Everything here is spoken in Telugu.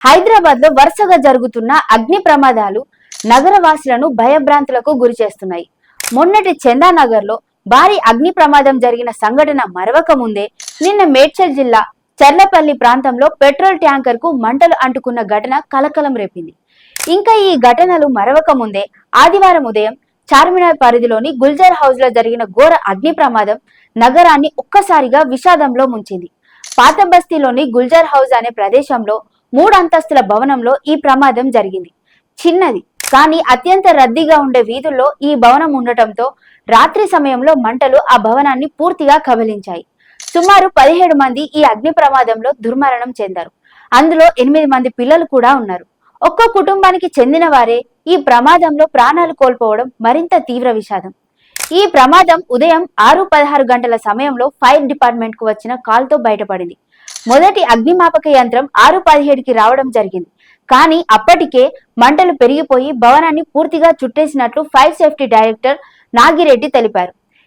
హైదరాబాద్ లో వరుసగా జరుగుతున్న అగ్ని ప్రమాదాలు నగరవాసులను భయభ్రాంతులకు గురి చేస్తున్నాయి. మొన్నటి చందానగర్ లో భారీ అగ్ని ప్రమాదం జరిగిన సంఘటన మరవక ముందే నిన్న మేడ్చల్ జిల్లా చర్లపల్లి ప్రాంతంలో పెట్రోల్ ట్యాంకర్ కు మంటలు అంటుకున్న ఘటన కలకలం రేపింది. ఇంకా ఈ ఘటనలు మరవక ముందే ఆదివారం ఉదయం చార్మినార్ పరిధిలోని గుల్జర్ హౌస్ లో జరిగిన ఘోర అగ్ని ప్రమాదం నగరాన్ని ఒక్కసారిగా విషాదంలో ముంచింది. పాత బస్తీలోని గుల్జర్ హౌస్ అనే ప్రదేశంలో 3 అంతస్తుల భవనంలో ఈ ప్రమాదం జరిగింది. చిన్నది కానీ అత్యంత రద్దీగా ఉండే వీధుల్లో ఈ భవనం ఉండటంతో రాత్రి సమయంలో మంటలు ఆ భవనాన్ని పూర్తిగా కబలించాయి. సుమారు 17 మంది ఈ అగ్ని ప్రమాదంలో దుర్మరణం చెందారు. అందులో 8 మంది పిల్లలు కూడా ఉన్నారు. ఒక్కో కుటుంబానికి చెందిన వారే ఈ ప్రమాదంలో ప్రాణాలు కోల్పోవడం మరింత తీవ్ర విషాదం. ఈ ప్రమాదం ఉదయం 6:16 గంటల సమయంలో ఫైర్ డిపార్ట్మెంట్ కు వచ్చిన కాల్తో బయటపడింది. మొదటి అగ్నిమాపక యంత్రం 6:17కి రావడం జరిగింది. కానీ అప్పటికే మంటలు పెరిగిపోయి భవనాన్ని పూర్తిగా చుట్టేసినట్లు ఫైర్ సేఫ్టీ డైరెక్టర్ నాగిరెడ్డి తెలిపారు.